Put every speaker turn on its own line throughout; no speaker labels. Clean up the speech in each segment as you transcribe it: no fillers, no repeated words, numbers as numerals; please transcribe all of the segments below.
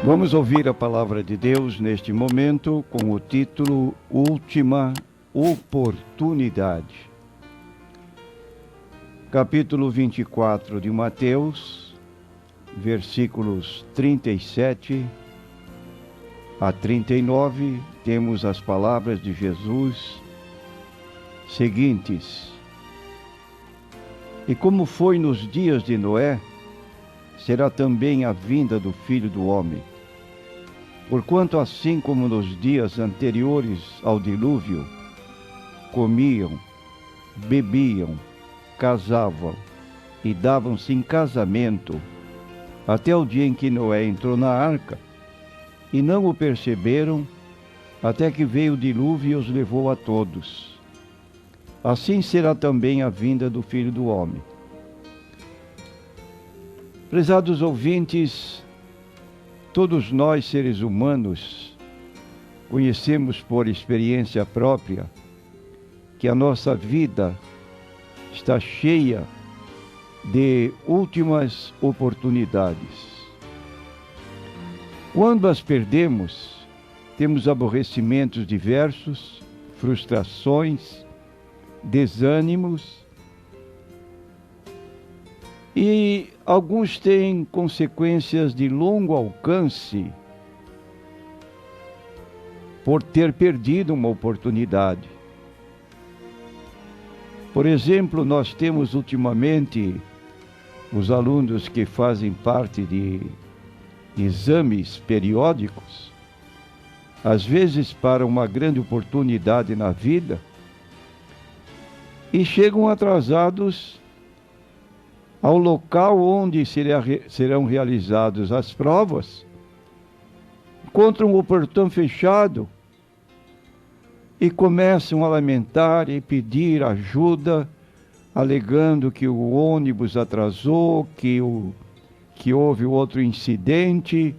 Vamos ouvir a palavra de Deus neste momento com o título Última Oportunidade. Capítulo 24 de Mateus, versículos 37 a 39, temos as palavras de Jesus seguintes: E como foi nos dias de Noé, será também a vinda do Filho do Homem. Porquanto assim como nos dias anteriores ao dilúvio, comiam, bebiam, casavam e davam-se em casamento, até o dia em que Noé entrou na arca, e não o perceberam, até que veio o dilúvio e os levou a todos. Assim será também a vinda do Filho do Homem. Prezados ouvintes, todos nós, seres humanos, conhecemos por experiência própria que a nossa vida está cheia de últimas oportunidades. Quando as perdemos, temos aborrecimentos diversos, frustrações, desânimos, e alguns têm consequências de longo alcance por ter perdido uma oportunidade. Por exemplo, nós temos ultimamente os alunos que fazem parte de exames periódicos, às vezes para uma grande oportunidade na vida, e chegam atrasados ao local onde serão realizadas as provas, encontram o portão fechado e começam a lamentar e pedir ajuda, alegando que o ônibus atrasou, que houve outro incidente,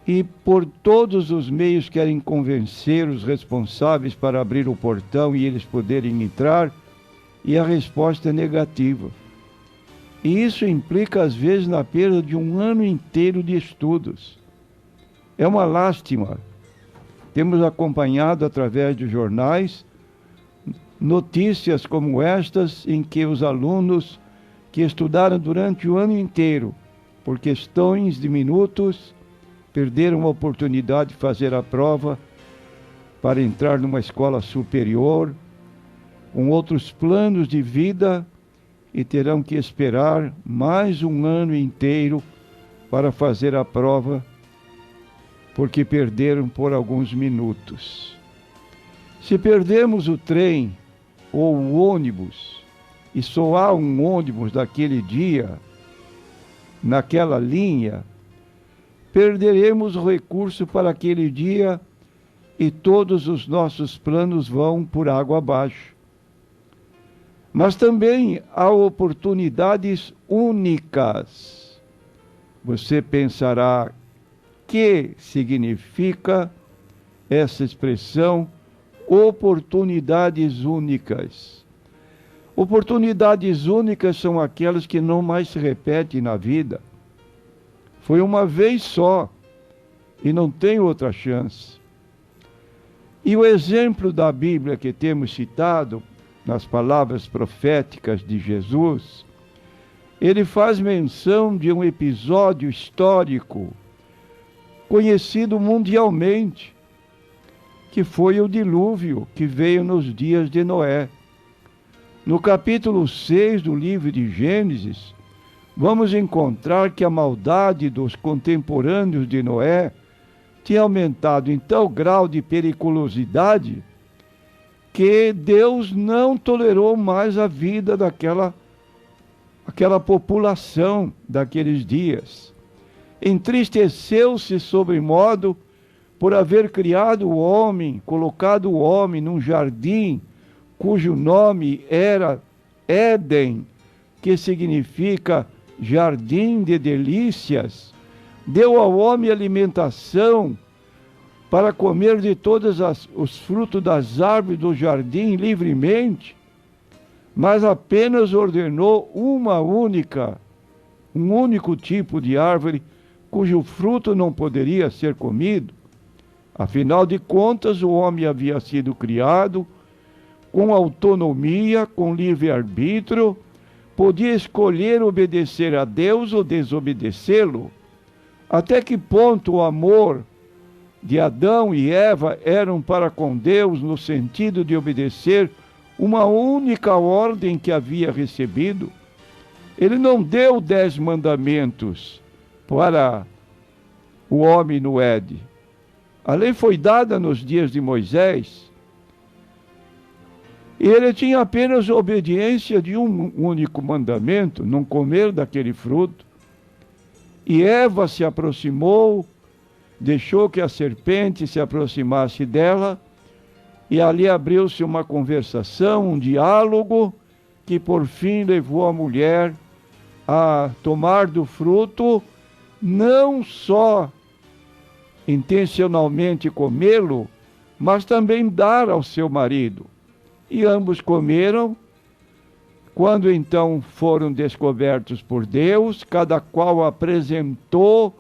e por todos os meios querem convencer os responsáveis para abrir o portão e eles poderem entrar, e a resposta é negativa. E isso implica, às vezes, na perda de um ano inteiro de estudos. É uma lástima. Temos acompanhado, através de jornais, notícias como estas, em que os alunos que estudaram durante o ano inteiro, por questões de minutos, perderam a oportunidade de fazer a prova para entrar numa escola superior, com outros planos de vida, e terão que esperar mais um ano inteiro para fazer a prova, porque perderam por alguns minutos. Se perdemos o trem ou o ônibus, e só há um ônibus daquele dia, naquela linha, perderemos o recurso para aquele dia e todos os nossos planos vão por água abaixo. Mas também há oportunidades únicas. Você pensará, que significa essa expressão, oportunidades únicas? Oportunidades únicas são aquelas que não mais se repetem na vida. Foi uma vez só e não tem outra chance. E o exemplo da Bíblia que temos citado, nas palavras proféticas de Jesus, ele faz menção de um episódio histórico conhecido mundialmente, que foi o dilúvio que veio nos dias de Noé. No capítulo 6 do livro de Gênesis, vamos encontrar que a maldade dos contemporâneos de Noé tinha aumentado em tal grau de periculosidade que Deus não tolerou mais a vida daquela população daqueles dias. Entristeceu-se sobremodo por haver criado o homem, colocado o homem num jardim cujo nome era Éden, que significa jardim de delícias. Deu ao homem alimentação para comer de todos os frutos das árvores do jardim livremente, mas apenas ordenou um único tipo de árvore cujo fruto não poderia ser comido. Afinal de contas, o homem havia sido criado com autonomia, com livre-arbítrio, podia escolher obedecer a Deus ou desobedecê-lo. Até que ponto o amor de Adão e Eva eram para com Deus no sentido de obedecer uma única ordem que havia recebido? Ele não deu 10 mandamentos para o homem no Éden. A lei foi dada nos dias de Moisés. E ele tinha apenas obediência de um único mandamento, não comer daquele fruto. E Eva se aproximou, deixou que a serpente se aproximasse dela, e ali abriu-se uma conversação, um diálogo, que por fim levou a mulher a tomar do fruto, não só intencionalmente comê-lo, mas também dar ao seu marido. E ambos comeram. Quando então foram descobertos por Deus, cada qual apresentou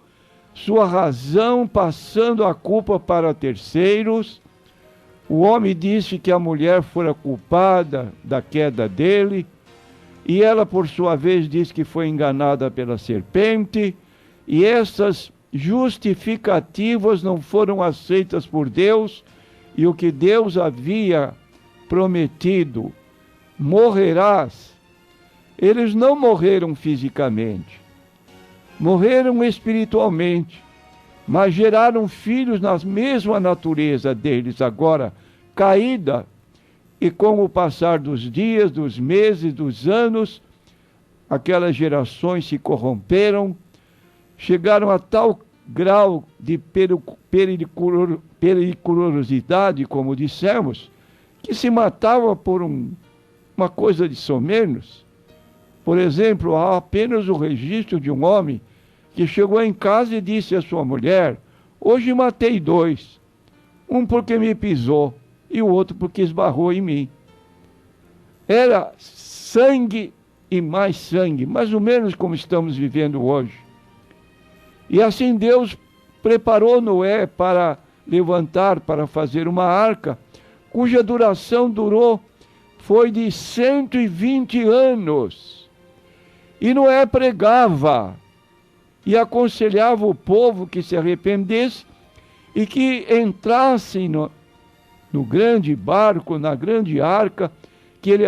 sua razão, passando a culpa para terceiros. O homem disse que a mulher fora culpada da queda dele, e ela, por sua vez, disse que foi enganada pela serpente, e essas justificativas não foram aceitas por Deus, e o que Deus havia prometido, morrerás, eles não morreram fisicamente, morreram espiritualmente, mas geraram filhos na mesma natureza deles, agora caída, e com o passar dos dias, dos meses, dos anos, aquelas gerações se corromperam, chegaram a tal grau de periculosidade, como dissemos, que se matava por uma coisa de somenos. Por exemplo, há apenas o registro de um homem que chegou em casa e disse à sua mulher: hoje matei 2, um porque me pisou e o outro porque esbarrou em mim. Era sangue e mais sangue, mais ou menos como estamos vivendo hoje. E assim Deus preparou Noé para levantar, para fazer uma arca, cuja duração foi de 120 anos. E Noé pregava e aconselhava o povo que se arrependesse e que entrassem no grande barco, na grande arca que ele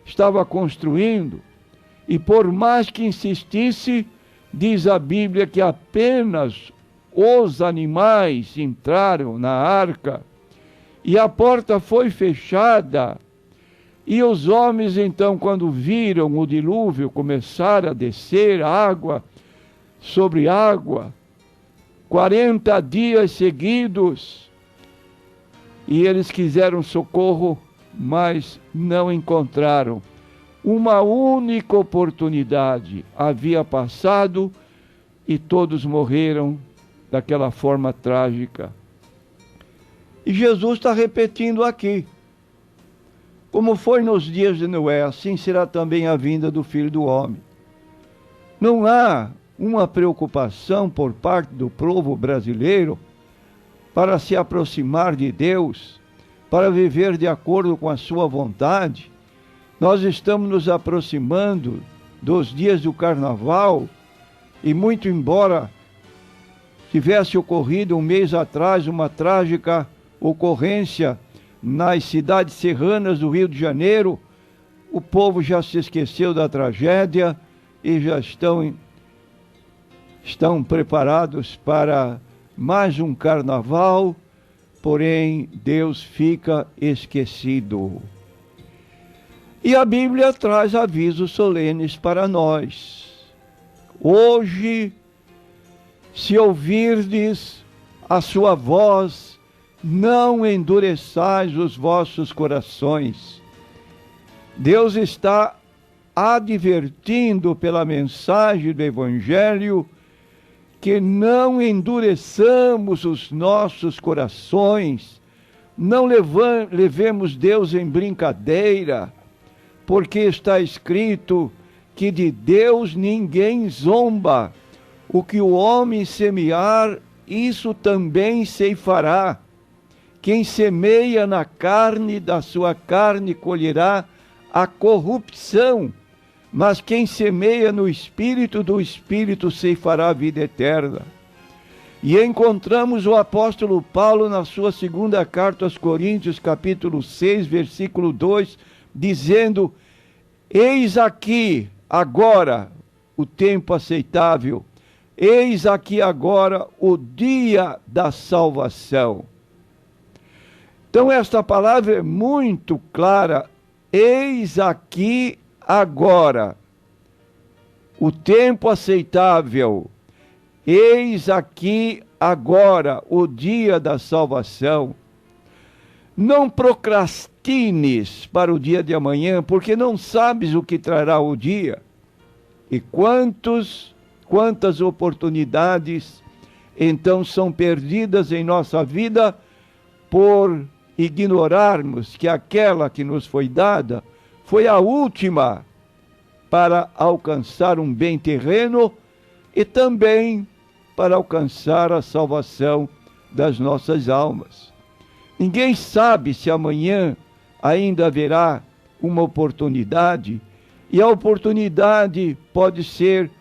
estava construindo. E por mais que insistisse, diz a Bíblia que apenas os animais entraram na arca e a porta foi fechada. E os homens, então, quando viram o dilúvio começar a descer água sobre água, 40 dias seguidos, e eles quiseram socorro, mas não encontraram. Uma única oportunidade havia passado e todos morreram daquela forma trágica. E Jesus está repetindo aqui: como foi nos dias de Noé, assim será também a vinda do Filho do Homem. Não há uma preocupação por parte do povo brasileiro para se aproximar de Deus, para viver de acordo com a sua vontade. Nós estamos nos aproximando dos dias do Carnaval, e muito embora tivesse ocorrido um mês atrás uma trágica ocorrência nas cidades serranas do Rio de Janeiro, o povo já se esqueceu da tragédia e já estão preparados para mais um carnaval, porém Deus fica esquecido. E a Bíblia traz avisos solenes para nós. Hoje, se ouvirdes a sua voz, não endureçais os vossos corações. Deus está advertindo pela mensagem do Evangelho que não endureçamos os nossos corações, não levemos Deus em brincadeira, porque está escrito que de Deus ninguém zomba. O que o homem semear, isso também ceifará. Quem semeia na carne, da sua carne colherá a corrupção, mas quem semeia no Espírito, do Espírito ceifará a vida eterna. E encontramos o apóstolo Paulo na sua segunda carta aos Coríntios, capítulo 6, versículo 2, dizendo: eis aqui agora o tempo aceitável, eis aqui agora o dia da salvação. Então esta palavra é muito clara, eis aqui agora o tempo aceitável, eis aqui agora o dia da salvação. Não procrastines para o dia de amanhã, porque não sabes o que trará o dia. E quantas oportunidades então são perdidas em nossa vida por ignorarmos que aquela que nos foi dada foi a última para alcançar um bem terreno e também para alcançar a salvação das nossas almas. Ninguém sabe se amanhã ainda haverá uma oportunidade, e a oportunidade pode ser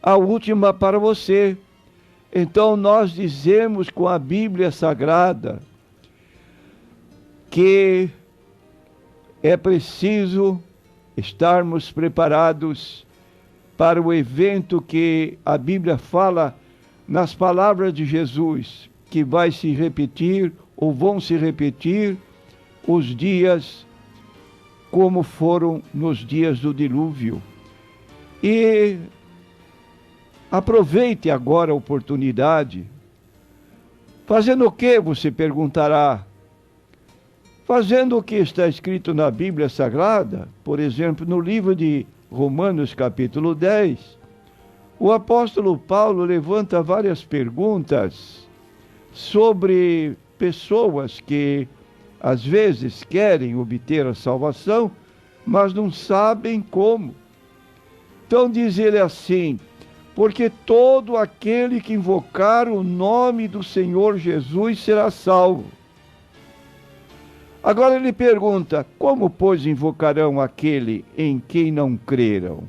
a última para você. Então nós dizemos com a Bíblia Sagrada que é preciso estarmos preparados para o evento que a Bíblia fala nas palavras de Jesus, que vai se repetir ou vão se repetir os dias como foram nos dias do dilúvio. E aproveite agora a oportunidade. Fazendo o que, você perguntará? Fazendo o que está escrito na Bíblia Sagrada, por exemplo, no livro de Romanos capítulo 10, o apóstolo Paulo levanta várias perguntas sobre pessoas que às vezes querem obter a salvação, mas não sabem como. Então diz ele assim: porque todo aquele que invocar o nome do Senhor Jesus será salvo. Agora ele pergunta: como, pois, invocarão aquele em quem não creram?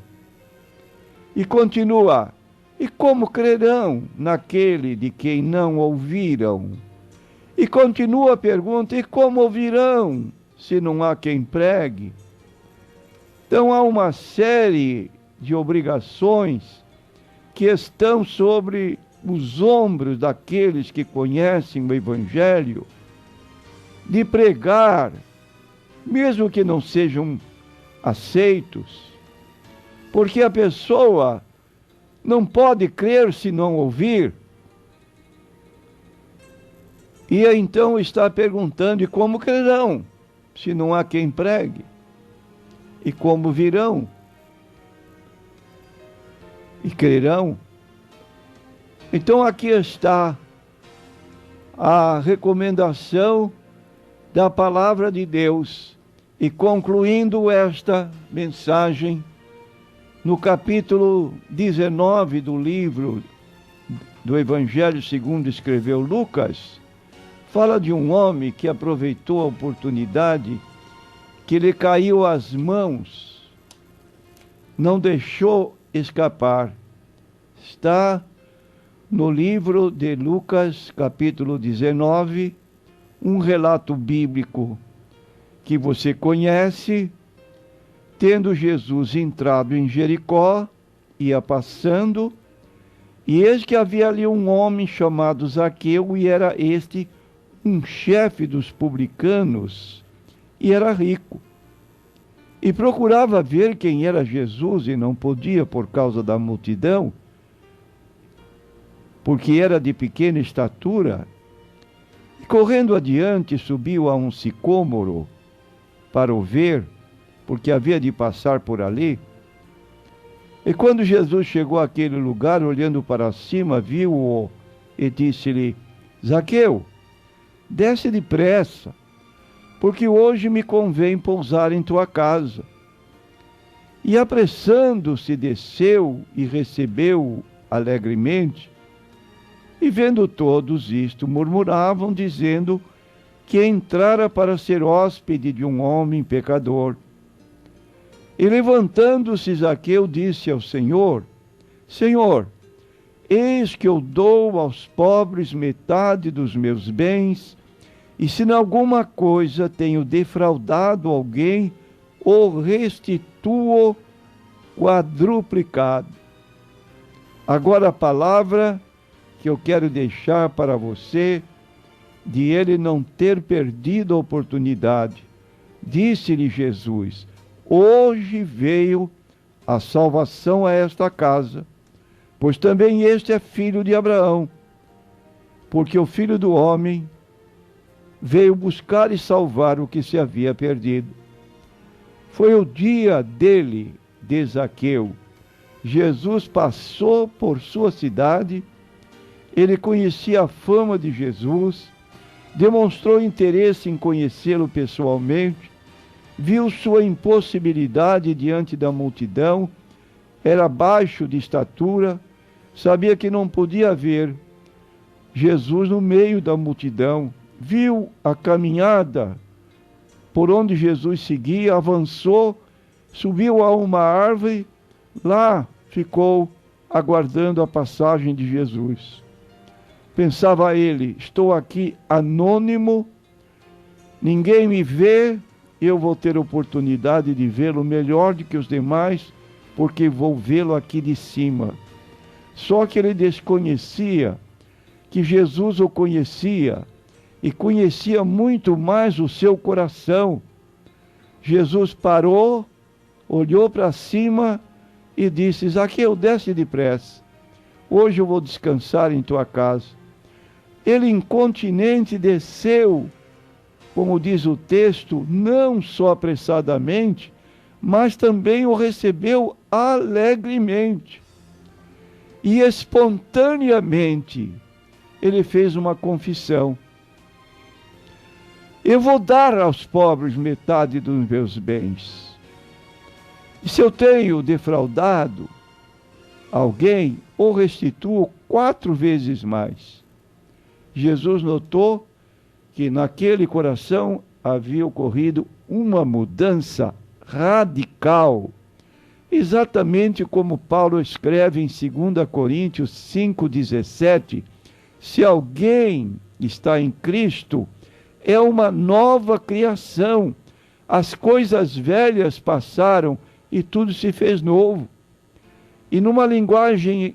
E continua: e como crerão naquele de quem não ouviram? E continua a pergunta: e como ouvirão se não há quem pregue? Então há uma série de obrigações que estão sobre os ombros daqueles que conhecem o Evangelho, de pregar, mesmo que não sejam aceitos, porque a pessoa não pode crer se não ouvir. E então está perguntando: e como crerão, se não há quem pregue? E como virão? E crerão? Então aqui está a recomendação da palavra de Deus. E concluindo esta mensagem, no capítulo 19 do livro do Evangelho segundo escreveu Lucas, fala de um homem que aproveitou a oportunidade que lhe caiu às mãos, não deixou escapar. Está no livro de Lucas, capítulo 19, um relato bíblico que você conhece. Tendo Jesus entrado em Jericó, ia passando, e eis que havia ali um homem chamado Zaqueu, e era este um chefe dos publicanos, e era rico. E procurava ver quem era Jesus, e não podia por causa da multidão, porque era de pequena estatura. E correndo adiante, subiu a um sicômoro para o ver, porque havia de passar por ali. E quando Jesus chegou àquele lugar, olhando para cima, viu-o e disse-lhe: Zaqueu, desce depressa, porque hoje me convém pousar em tua casa. E apressando-se, desceu e recebeu alegremente. E vendo todos isto, murmuravam, dizendo que entrara para ser hóspede de um homem pecador. E levantando-se Zaqueu, disse ao Senhor: Senhor, eis que eu dou aos pobres metade dos meus bens, e se em alguma coisa tenho defraudado alguém, o restituo quadruplicado. Agora a palavra que eu quero deixar para você, de ele não ter perdido a oportunidade. Disse-lhe Jesus: hoje veio a salvação a esta casa, pois também este é filho de Abraão, porque o Filho do Homem veio buscar e salvar o que se havia perdido. Foi o dia dele, de Zaqueu. Jesus passou por sua cidade, ele conhecia a fama de Jesus, demonstrou interesse em conhecê-lo pessoalmente, viu sua impossibilidade diante da multidão, era baixo de estatura, sabia que não podia ver Jesus no meio da multidão, viu a caminhada por onde Jesus seguia, avançou, subiu a uma árvore, lá ficou aguardando a passagem de Jesus. Pensava ele: estou aqui anônimo, ninguém me vê, eu vou ter oportunidade de vê-lo melhor do que os demais, porque vou vê-lo aqui de cima. Só que ele desconhecia que Jesus o conhecia, e conhecia muito mais o seu coração. Jesus parou, olhou para cima e disse: Zaqueu, desce depressa, hoje eu vou descansar em tua casa. Ele, incontinente, desceu, como diz o texto, não só apressadamente, mas também o recebeu alegremente. E espontaneamente ele fez uma confissão: eu vou dar aos pobres metade dos meus bens. E se eu tenho defraudado alguém, o restituo 4 vezes mais. Jesus notou que naquele coração havia ocorrido uma mudança radical, exatamente como Paulo escreve em 2 Coríntios 5,17, se alguém está em Cristo, é uma nova criação. As coisas velhas passaram e tudo se fez novo. E numa linguagem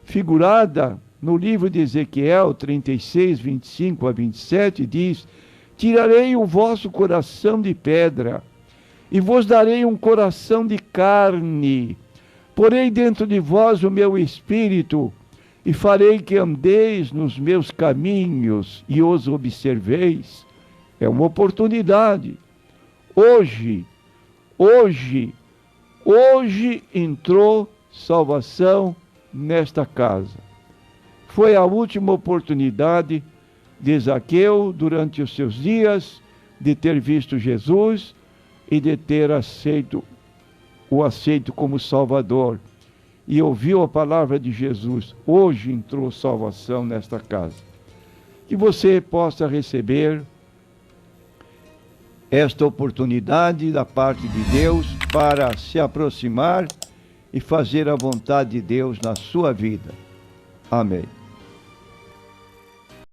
figurada, no livro de Ezequiel 36, 25 a 27, diz: tirarei o vosso coração de pedra e vos darei um coração de carne. Porei dentro de vós o meu espírito e farei que andeis nos meus caminhos e os observeis. É uma oportunidade. Hoje entrou salvação nesta casa. Foi a última oportunidade de Zaqueu, durante os seus dias, de ter visto Jesus e de ter aceito como Salvador. E ouviu a palavra de Jesus. Hoje entrou salvação nesta casa. Que você possa receber esta oportunidade da parte de Deus para se aproximar e fazer a vontade de Deus na sua vida. Amém.